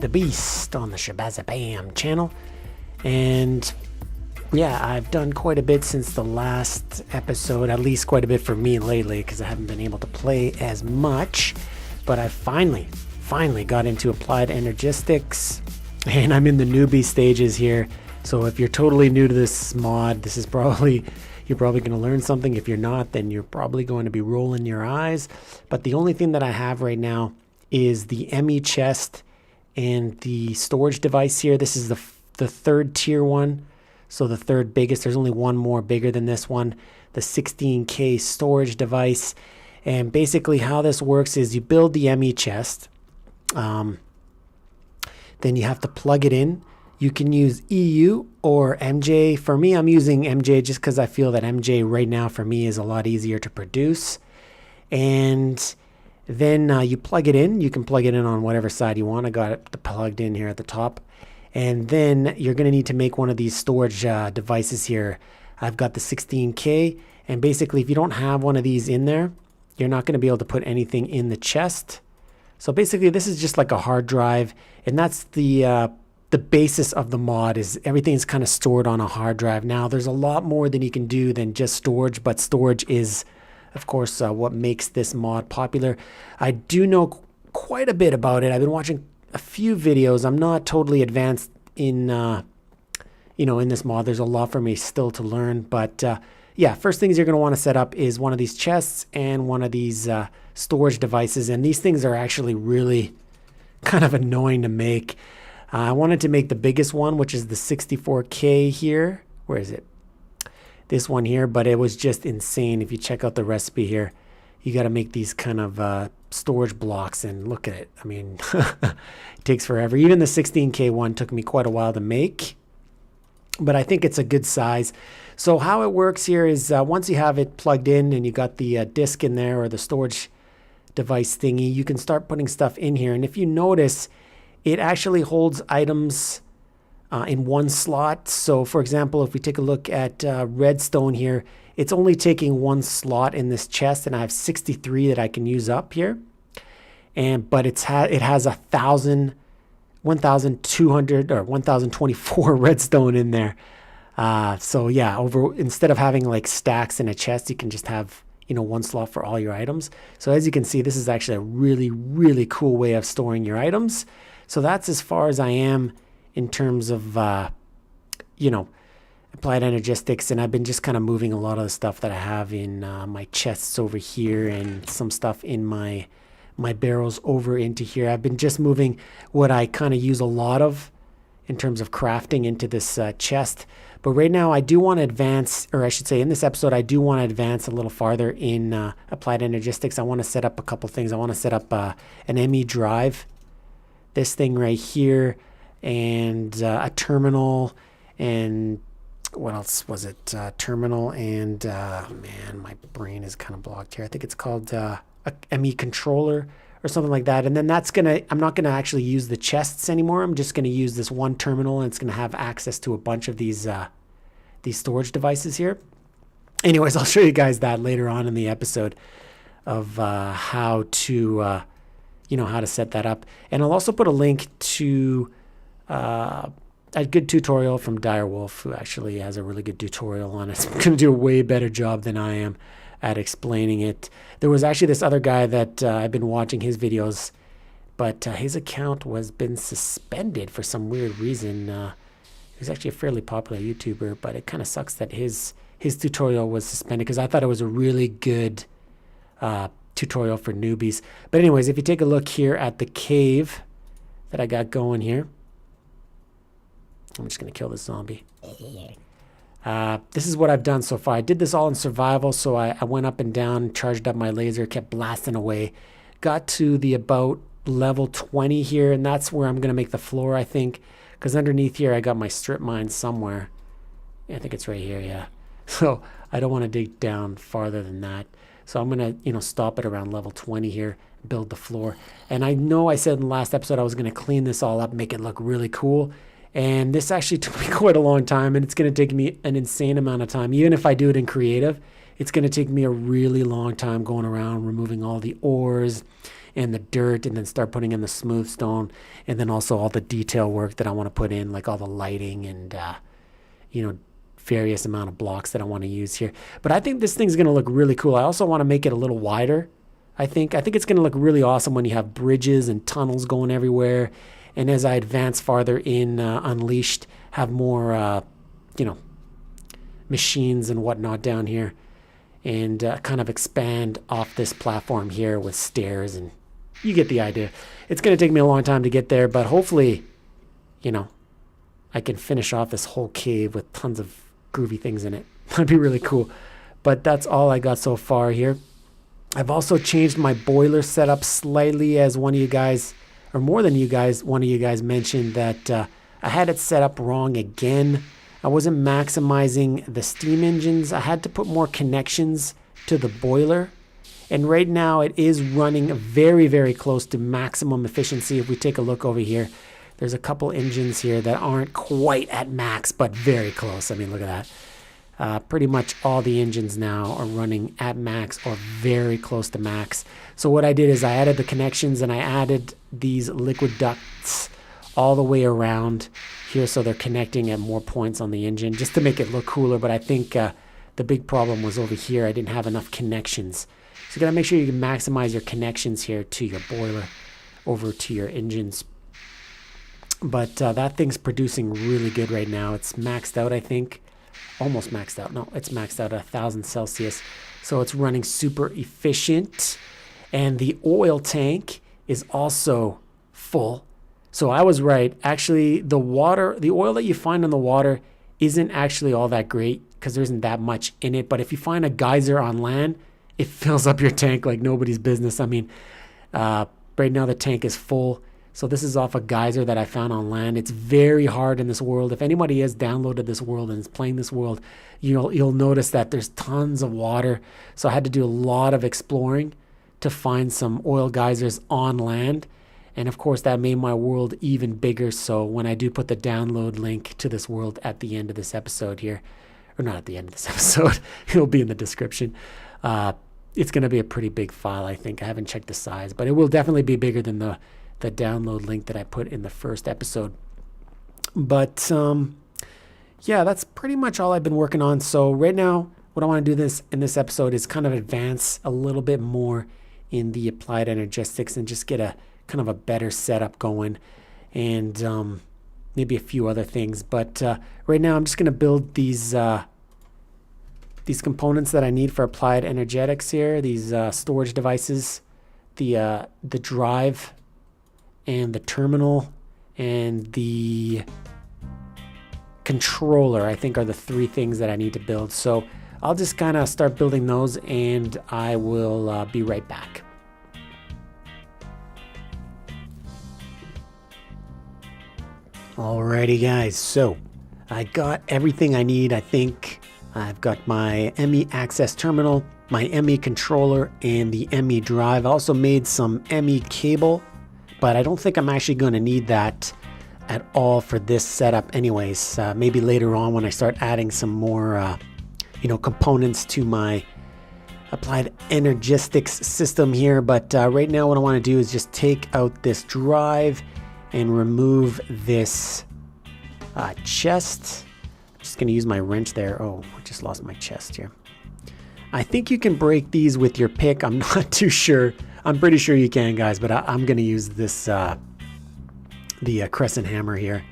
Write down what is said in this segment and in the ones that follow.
the Beast on the Shabazabam channel. And yeah, I've done quite a bit since the last episode, at least quite a bit for me lately, because I haven't been able to play as much. But I finally got into Applied Energistics, and I'm in the newbie stages here. So if you're totally new to this mod, this is you're probably going to learn something. If you're not, then you're probably going to be rolling your eyes. But the only thing that I have right now is the ME chest and the storage device here. This is the third tier one, so the third biggest. There's only one more bigger than this one, the 16K storage device. And basically how this works is you build the ME chest, then you have to plug it in. You can use EU or MJ. For me, I'm using MJ just because I feel that MJ right now for me is a lot easier to produce. And then you plug it in. You can plug it in on whatever side you want. I got it plugged in here at the top. And then you're going to need to make one of these storage devices here. I've got the 16K. And basically, if you don't have one of these in there, you're not going to be able to put anything in the chest. So basically, this is just like a hard drive. And that's the basis of the mod, is everything's kind of stored on a hard drive. Now, there's a lot more than you can do than just storage, but storage is, of course, what makes this mod popular. I do know quite a bit about it. I've been watching a few videos. I'm not totally advanced in, in this mod. There's a lot for me still to learn, but yeah, first things you're going to want to set up is one of these chests and one of these storage devices, and these things are actually really kind of annoying to make. I wanted to make the biggest one, which is the 64K here. Where is it? This one here, but it was just insane. If you check out the recipe here, you got to make these kind of storage blocks, and look at it. I mean, it takes forever. Even the 16K one took me quite a while to make, but I think it's a good size. So how it works here is once you have it plugged in and you got the disk in there, or the storage device thingy, you can start putting stuff in here. And if you notice, it actually holds items in one slot. So for example, if we take a look at redstone here, it's only taking one slot in this chest, and I have 63 that I can use up here. But it has 1,200 or 1,024 redstone in there. So yeah, instead of having like stacks in a chest, you can just have one slot for all your items. So as you can see, this is actually a really, really cool way of storing your items. So that's as far as I am in terms of, Applied Energistics. And I've been just kind of moving a lot of the stuff that I have in my chests over here, and some stuff in my barrels over into here. I've been just moving what I kind of use a lot of in terms of crafting into this chest. But right now I do want to advance, or I should say in this episode, I do want to advance a little farther in Applied Energistics. I want to set up a couple things. I want to set up an ME drive, this thing right here, and a terminal, and what else was it? Terminal, and man, my brain is kind of blocked here. I think it's called a ME controller or something like that. And then I'm not gonna actually use the chests anymore. I'm just gonna use this one terminal, and it's gonna have access to a bunch of these storage devices here. Anyways, I'll show you guys that later on in the episode of how to how to set that up. And I'll also put a link to a good tutorial from Direwolf, who actually has a really good tutorial on it. It's going to do a way better job than I am at explaining it. There was actually this other guy that I've been watching his videos, but his account was been suspended for some weird reason. He's actually a fairly popular YouTuber, but it kind of sucks that his tutorial was suspended, because I thought it was a really good tutorial for newbies. But anyways, if you take a look here at the cave that I got going here, I'm just going to kill this zombie. This is what I've done so far. I did this all in survival, so I went up and down, charged up my laser, kept blasting away, got to the about level 20 here, and that's where I'm going to make the floor, I think, because underneath here I got my strip mine somewhere. Yeah, I think it's right here, yeah. So I don't want to dig down farther than that. So I'm going to, stop at around level 20 here, build the floor. And I know I said in the last episode I was going to clean this all up, make it look really cool. And this actually took me quite a long time, and it's going to take me an insane amount of time. Even if I do it in creative, it's going to take me a really long time going around removing all the ores and the dirt, and then start putting in the smooth stone, and then also all the detail work that I want to put in, like all the lighting and various amount of blocks that I want to use here. But I think this thing's going to look really cool. I also want to make it a little wider. I think it's going to look really awesome when you have bridges and tunnels going everywhere. And as I advance farther in Unleashed, have more, machines and whatnot down here, and kind of expand off this platform here with stairs, and you get the idea. It's going to take me a long time to get there, but hopefully, I can finish off this whole cave with tons of groovy things in it. That'd be really cool. But that's all I got so far here. I've also changed my boiler setup slightly, as one of you guys, or more than you guys, one of you guys mentioned that I had it set up wrong again. I wasn't maximizing the steam engines. I had to put more connections to the boiler. And right now it is running very, very close to maximum efficiency. If we take a look over here, there's a couple engines here that aren't quite at max, but very close. I mean, look at that. Pretty much all the engines now are running at max or very close to max. So what I did is I added the connections, and I added these liquid ducts all the way around here, so they're connecting at more points on the engine just to make it look cooler. But I think the big problem was over here. I didn't have enough connections. So you gotta make sure you can maximize your connections here to your boiler over to your engines. But that thing's producing really good right now. It's maxed out, I think. Almost maxed out. No, it's maxed out at 1,000 Celsius. So it's running super efficient. And the oil tank is also full. So I was right. Actually, the oil that you find in the water isn't actually all that great because there isn't that much in it. But if you find a geyser on land, it fills up your tank like nobody's business. I mean, right now the tank is full. So this is off a geyser that I found on land. It's very hard in this world. If anybody has downloaded this world and is playing this world, you'll notice that there's tons of water. So I had to do a lot of exploring to find some oil geysers on land. And of course, that made my world even bigger. So when I do put the download link to this world at the end of this episode here, or not at the end of this episode, it'll be in the description. It's going to be a pretty big file, I think. I haven't checked the size, but it will definitely be bigger than the download link that I put in the first episode. But yeah, that's pretty much all I've been working on. So right now, what I want to do in this episode is kind of advance a little bit more in the applied energistics and just get a kind of a better setup going, and maybe a few other things. But right now I'm just going to build these components that I need for applied energetics here, these storage devices, the drive and the terminal and the controller, I think, are the three things that I need to build. So I'll just kind of start building those, and I will be right back. Alrighty guys, so I got everything I need. I think I've got my ME access terminal, my ME controller, and the ME drive. I also made some ME cable, but I don't think I'm actually going to need that at all for this setup anyways. Maybe later on when I start adding some more components to my applied energistics system here. But right now what I want to do is just take out this drive and remove this chest. I'm just going to use my wrench there. Oh, I just lost my chest here. I think you can break these with your pick. I'm not too sure. I'm pretty sure you can, guys, but I'm going to use this the crescent hammer here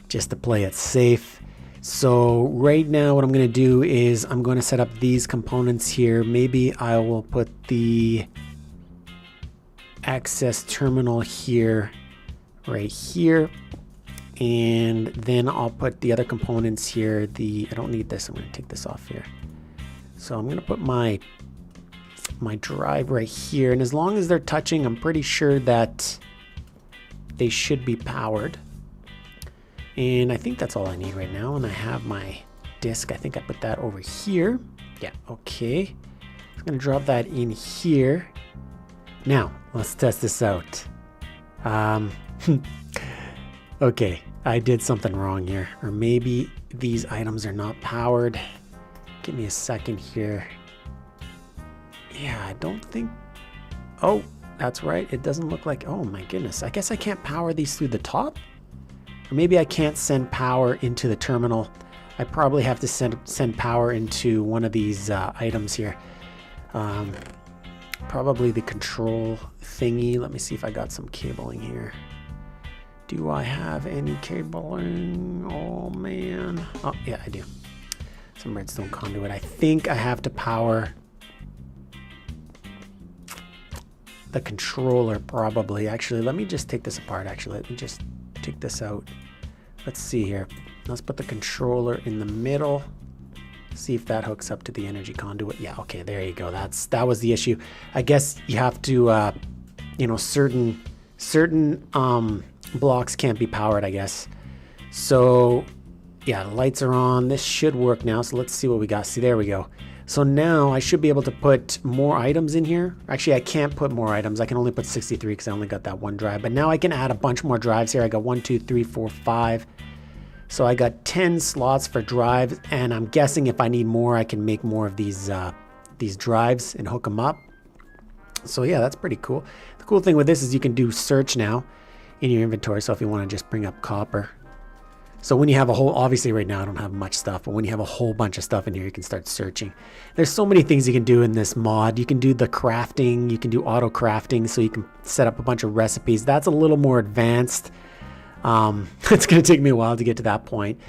just to play it safe. So right now what I'm going to do is I'm going to set up these components here. Maybe I will put the access terminal here, right here, and then I'll put the other components here. I don't need this. I'm going to take this off here. So I'm going to put my drive right here, and as long as they're touching, I'm pretty sure that they should be powered. And I think that's all I need right now. And I have my disk. I think I put that over here. Yeah, okay. I'm going to drop that in here. Now, let's test this out. Okay, I did something wrong here. Or maybe these items are not powered. Give me a second here. Yeah, I don't think... Oh, that's right. It doesn't look like, oh my goodness. I guess I can't power these through the top? Or maybe I can't send power into the terminal. I probably have to send power into one of these items here. Probably the control thingy. Let me see if I got some cabling here. Do I have any cabling? Oh man. Oh yeah, I do. Some redstone conduit. I think I have to power the controller probably. Actually, let me just take this apart. Actually, let me just take this out. Let's see here. Let's put the controller in the middle. See if that hooks up to the energy conduit. Yeah, okay, there you go. That was the issue. I guess you have to, you know, certain blocks can't be powered, I guess. So yeah, the lights are on. This should work now. So let's see what we got. See, there we go. So now I should be able to put more items in here. Actually, I can't put more items. I can only put 63 because I only got that one drive. But now I can add a bunch more drives here. I got 1, 2, 3, 4, 5. So I got 10 slots for drives, and I'm guessing if I need more, I can make more of these drives and hook them up. So yeah, that's pretty cool. The cool thing with this is you can do search now in your inventory. So if you want to just bring up copper. So when you have a whole, obviously right now I don't have much stuff, but when you have a whole bunch of stuff in here, you can start searching. There's so many things you can do in this mod. You can do the crafting, you can do auto crafting, so you can set up a bunch of recipes. That's a little more advanced. It's going to take me a while to get to that point.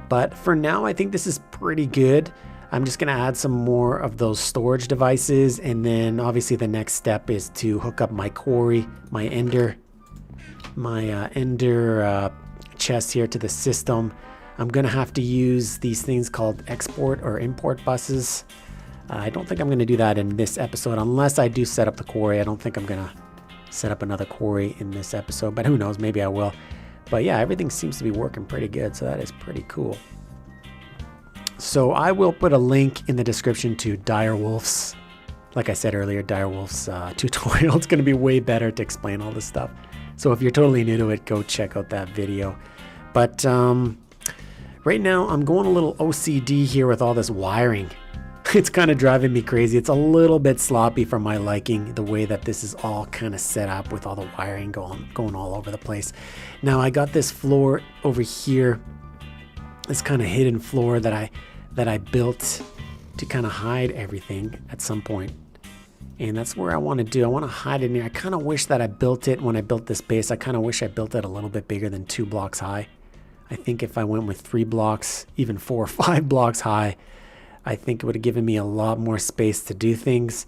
But for now, I think this is pretty good. I'm just going to add some more of those storage devices. And then obviously the next step is to hook up my quarry, my ender chest here to the system. I'm going to have to use these things called export or import buses. I don't think I'm going to do that in this episode unless I do set up the quarry. I don't think I'm going to set up another quarry in this episode, but who knows, maybe I will. But yeah, everything seems to be working pretty good, so that is pretty cool. So I will put a link in the description to Direwolf's, like I said earlier, Direwolf's tutorial. It's going to be way better to explain all this stuff. So if you're totally new to it, go check out that video. But right now I'm going a little OCD here with all this wiring. It's kind of driving me crazy. It's a little bit sloppy for my liking, the way that this is all kind of set up with all the wiring going all over the place. Now I got this floor over here, this kind of hidden floor that I built to kind of hide everything at some point. And that's where I want to do. I want to hide it in here. I kind of wish that I built it when I built this base. I kind of wish I built it a little bit bigger than 2 blocks high. I think if I went with 3 blocks, even 4 or 5 blocks high, I think it would have given me a lot more space to do things.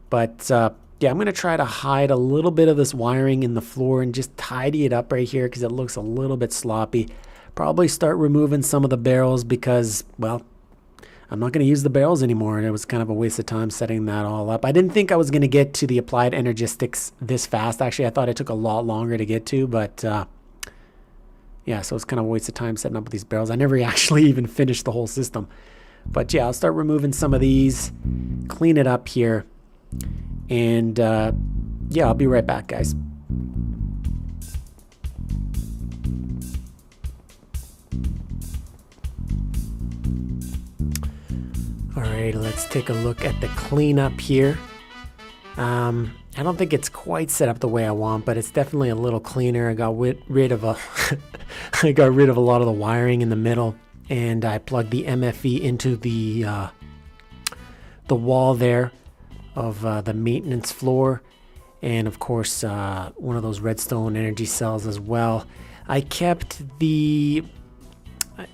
But yeah, I'm going to try to hide a little bit of this wiring in the floor and just tidy it up right here because it looks a little bit sloppy. Probably start removing some of the barrels because, well, I'm not going to use the barrels anymore, and it was kind of a waste of time setting that all up. I didn't think I was going to get to the applied Energistics this fast. Actually, I thought it took a lot longer to get to, but yeah, so it's kind of a waste of time setting up these barrels. I never actually even finished the whole system. But yeah, I'll start removing some of these, clean it up here, and yeah, I'll be right back, guys. Alright, let's take a look at the cleanup here. I don't think it's quite set up the way I want, but it's definitely a little cleaner. I got rid of I got rid of a lot of the wiring in the middle, and I plugged the MFE into the wall there of the maintenance floor, and of course one of those redstone energy cells as well. I kept the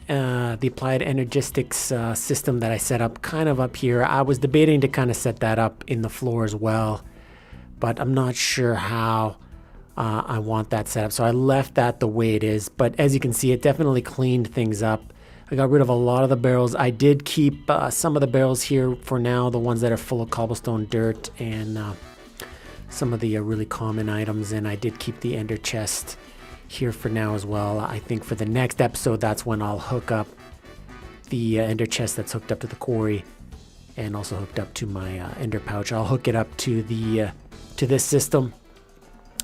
applied Energistics system that I set up kind of up here. I was debating to kind of set that up in the floor as well, but I'm not sure how I want that set up. So I left that the way it is, but as you can see, it definitely cleaned things up. I got rid of a lot of the barrels. I did keep some of the barrels here for now, the ones that are full of cobblestone dirt and some of the really common items, and I did keep the ender chest here for now as well. I think for the next episode, that's when I'll hook up the ender chest that's hooked up to the quarry and also hooked up to my ender pouch. I'll hook it up to the to this system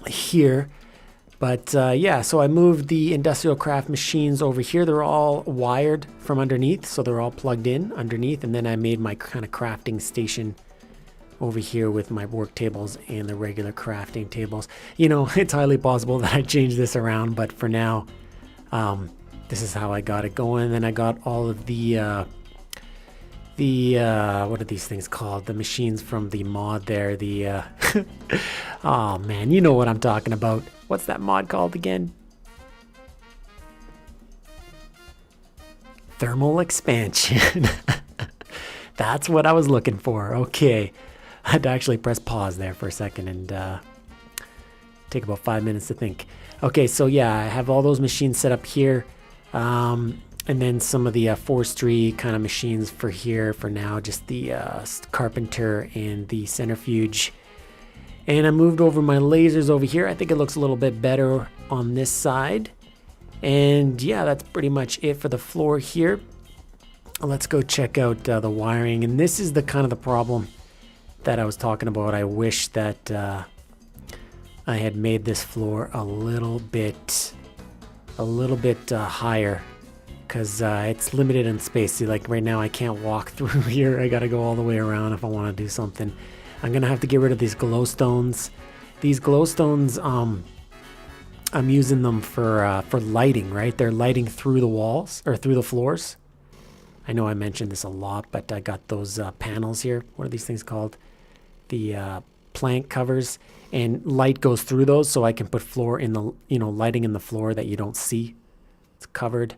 here. But yeah, so I moved the industrial craft machines over here. They're all wired from underneath, so they're all plugged in underneath, and then I made my kind of crafting station over here with my work tables and the regular crafting tables. You know, it's highly possible that I change this around, but for now, this is how I got it going. And then I got all of the what are these things called? The machines from the mod there. The oh man, you know what I'm talking about. What's that mod called again? Thermal expansion. That's what I was looking for. Okay. I had to actually press pause there for a second and take about 5 minutes to think. Okay, so yeah, I have all those machines set up here. And then some of the forestry kind of machines for here for now, just the carpenter and the centrifuge. And I moved over my lasers over here. I think it looks a little bit better on this side. And yeah, that's pretty much it for the floor here. Let's go check out the wiring. And this is the kind of the problem that I was talking about. I wish that I had made this floor a little bit higher, because it's limited in space. See, like right now I can't walk through here. I gotta go all the way around if I want to do something. I'm gonna have to get rid of these glowstones. These glowstones, I'm using them for lighting, right? They're lighting through the walls or through the floors. I know I mentioned this a lot, but I got those panels here. What are these things called? The plank covers, and light goes through those, so I can put floor in the, you know, lighting in the floor that you don't see. It's covered.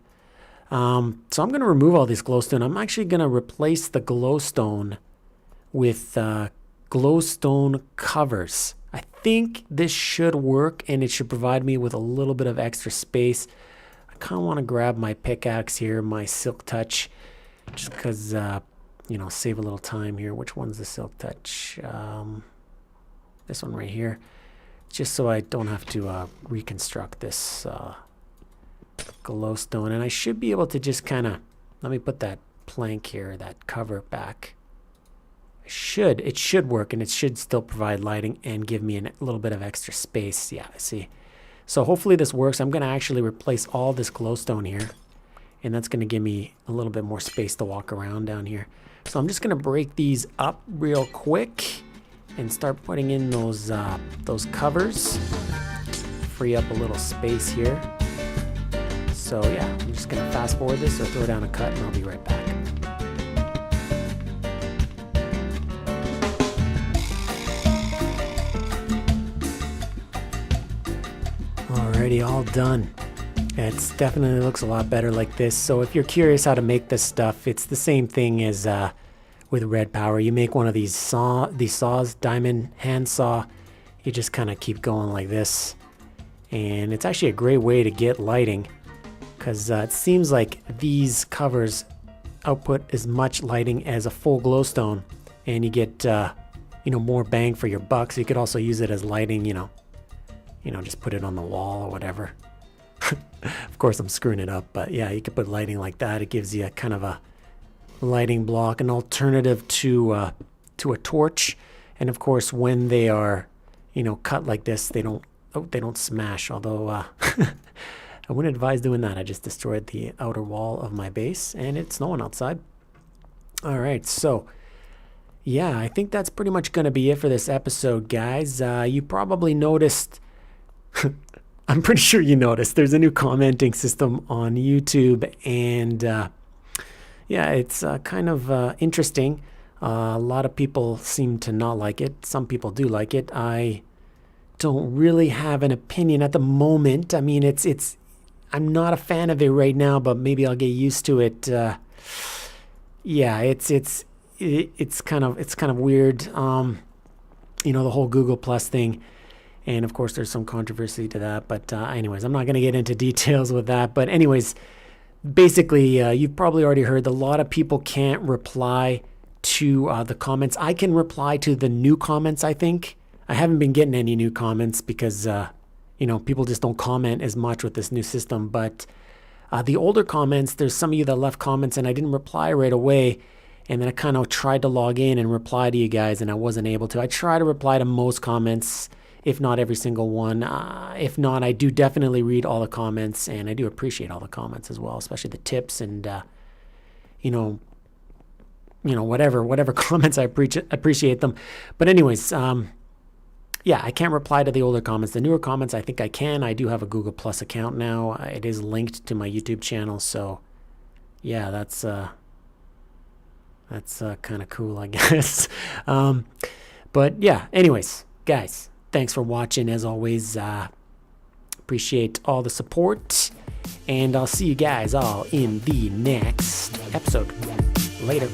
So I'm going to remove all these glowstone. I'm actually going to replace the glowstone with glowstone covers. I think this should work, and it should provide me with a little bit of extra space. I kind of want to grab my pickaxe here, my silk touch, just because, you know, save a little time here. Which one's the silk touch? This one right here. Just so I don't have to reconstruct this glowstone. And I should be able to just kind of, let me put that plank here, that cover back. It should work, and it should still provide lighting and give me a little bit of extra space. Yeah, I see. So hopefully this works. I'm going to actually replace all this glowstone here, and that's going to give me a little bit more space to walk around down here. So I'm just going to break these up real quick and start putting in those covers. Free up a little space here. So yeah, I'm just going to fast forward this or throw down a cut, and I'll be right back. Alrighty, all done. It's definitely looks a lot better like this. So if you're curious how to make this stuff, it's the same thing as with red power. You make one of these saws, diamond hand saw. You just kind of keep going like this, and it's actually a great way to get lighting, because it seems like these covers output as much lighting as a full glowstone, and you get you know, more bang for your buck. So you could also use it as lighting, you know, just put it on the wall or whatever. Of course, I'm screwing it up, but yeah, you could put lighting like that. It gives you a kind of a lighting block, an alternative to a torch. And of course, when they are, you know, cut like this, they don't smash. Although I wouldn't advise doing that. I just destroyed the outer wall of my base, and it's snowing outside. All right, so yeah, I think that's pretty much going to be it for this episode, guys. You probably noticed. I'm pretty sure you noticed there's a new commenting system on YouTube, and yeah, it's kind of interesting. A lot of people seem to not like it. Some people do like it. I don't really have an opinion at the moment. I mean, I'm not a fan of it right now, but maybe I'll get used to it. Yeah, it's kind of weird. You know, the whole Google Plus thing. And of course, there's some controversy to that. But anyways, I'm not going to get into details with that. But anyways, basically, you've probably already heard a lot of people can't reply to the comments. I can reply to the new comments, I think. I haven't been getting any new comments because, you know, people just don't comment as much with this new system. But the older comments, there's some of you that left comments and I didn't reply right away. And then I kind of tried to log in and reply to you guys, and I wasn't able to. I try to reply to most comments, if not every single one. If not, I do definitely read all the comments, and I do appreciate all the comments as well, especially the tips and, you know, you know, whatever comments. I appreciate them. But anyways, yeah, I can't reply to the older comments. The newer comments, I think I can. I do have a Google Plus account now. It is linked to my YouTube channel, so yeah, that's kind of cool, I guess. But yeah, anyways, guys, thanks for watching. As always, appreciate all the support, and I'll see you guys all in the next episode. Later.